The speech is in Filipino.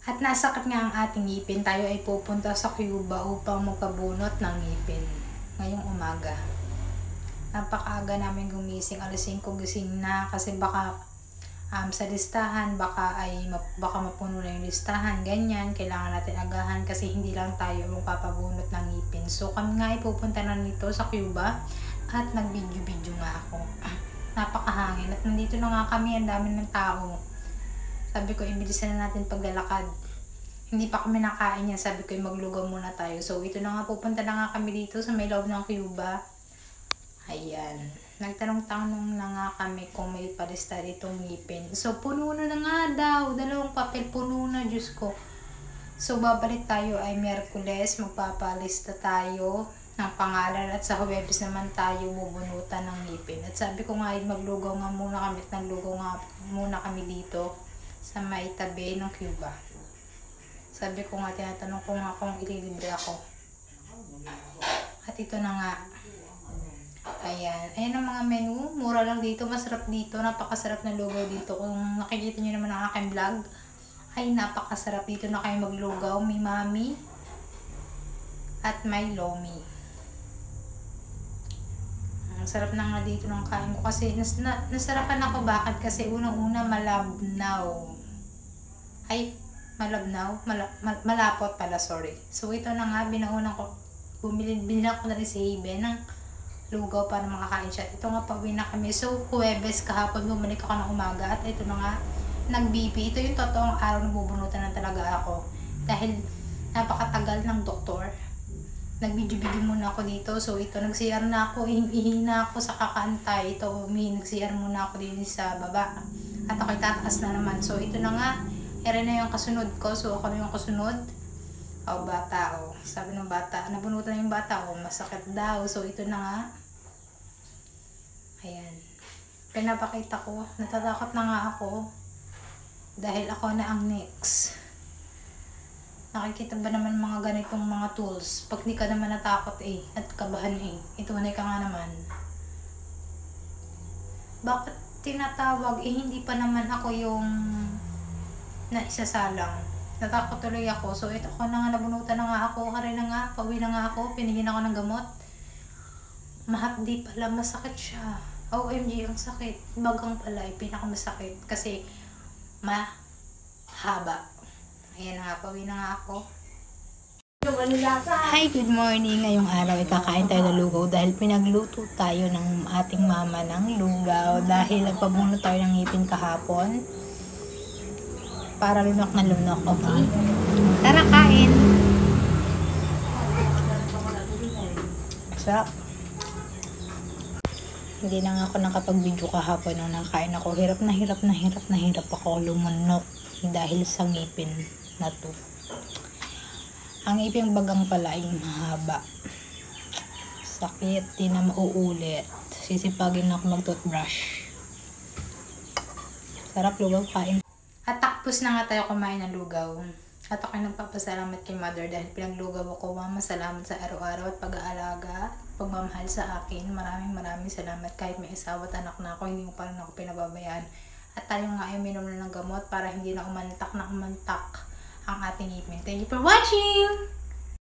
At nasakit nga ang ating ngipin, tayo ay pupunta sa Cuba upang magpabunot ng ngipin ngayong umaga. Napakaaga namin gumising, alas 5 gising na kasi baka sa listahan, baka mapuno na yung listahan, ganyan, kailangan natin agahan kasi hindi lang tayo magpapabunot ng ngipin. So kami nga ay pupunta na nito sa Cuba at nag-video nga ako. Napakahangin at nandito na nga kami, ang dami ng tao. Sabi ko, ibilisan na natin paglalakad. Hindi pa kami nakain yan. Sabi ko, maglugaw muna tayo. So, ito na nga, pupunta na nga kami dito sa may loob ng Cuba. Ayan. Nagtanong-tanong na nga kami kung may palista ditong ngipin. So, puno na nga daw. Dalawang papel, puno na, Diyos ko. So, babalik tayo ay Miyerkules. Magpapalista tayo ng pangalan at sa Huwebes naman tayo bubunutan ng ngipin. At sabi ko nga, maglugaw nga muna kami at naglugaw nga muna kami dito sa may tabi ng Cuba. Sabi ko nga, tinatanong ko nga kung ililibre ako. At ito na nga. Ayan. Ayan ang mga menu. Mura lang dito. Masarap dito. Napakasarap na lugaw dito. Kung nakikita nyo naman ang aking vlog, ay napakasarap dito na kayo maglugaw. May mami at may lomi. Ang sarap na nga dito ng kain ko kasi nasarapan ako. Bakit? Kasi unang-una malabnaw. Ay, malapot pala, sorry. So, ito na nga, binaunan ko, binila ko na rin si Haven ng lugaw para makakain siya. Ito nga, pauwi na kami. So, Huwebes kahapon, bumalik ako ng umaga at ito na nga, nag-BP. Ito yung totoong araw na bubunutan na talaga ako. Dahil napakatagal ng doktor. Nag-video muna ako dito. So, ito, nag-CR na ako. Ihina ako sa kakantay. Ito, nag-CR muna ako din sa baba. At ako'y tataas na naman. So, ito na nga, ere na yung kasunod ko. So, ako na yung kasunod. Bata, sabi ng bata, nabunutan na yung bata, masakit daw. So, ito na nga. Ayan. Pinapakita ko. Natatakot na nga ako. Dahil ako na ang next. Nakikita ba naman mga ganitong mga tools? Pag di ka naman natakot at kabahan ito na ka nga naman. Bakit tinatawag? Hindi pa naman ako yung naisasalang. Natakot tuloy ako. So, ito ko na nga, nabunutan na nga ako. Kari na nga, pauwi na nga ako. Pinigyan ako ng gamot. Mahapdi pala, masakit siya. OMG, ang sakit. Bagang pala, pinakamasakit. Kasi, mahaba. Ayan na nga, pauwi na nga ako. Hi, good morning. Ngayong araw, kakain tayo ng lugaw dahil pinagluto tayo ng ating mama ng lugaw. Dahil nagpabunot tayo ng ngipin kahapon. Para lunok na lunok, okay? Tara, kain! Sarap. Hindi na nga ako nakapag-video kahapon nung nakain ako. Hirap na hirap ako lumunok dahil sa ngipin na to. Ang ngipin bagang pala ay mahaba. Sakit, di na mauulit. Sisipagin na ako mag-toothbrush. Sarap lugaw, kain. At tapos na nga tayo kumain ng lugaw. At ako'y nagpapasalamat kay Mother dahil pinaglugaw ako. Mama, salamat sa araw-araw at pag-aalaga, pagmamahal sa akin. Maraming salamat. Kahit may asawa at anak na ako, hindi mo pa rin ako pinababayaan. At tayo nga ay minom na ng gamot para hindi na umantak ang ating ngipin. Thank you for watching!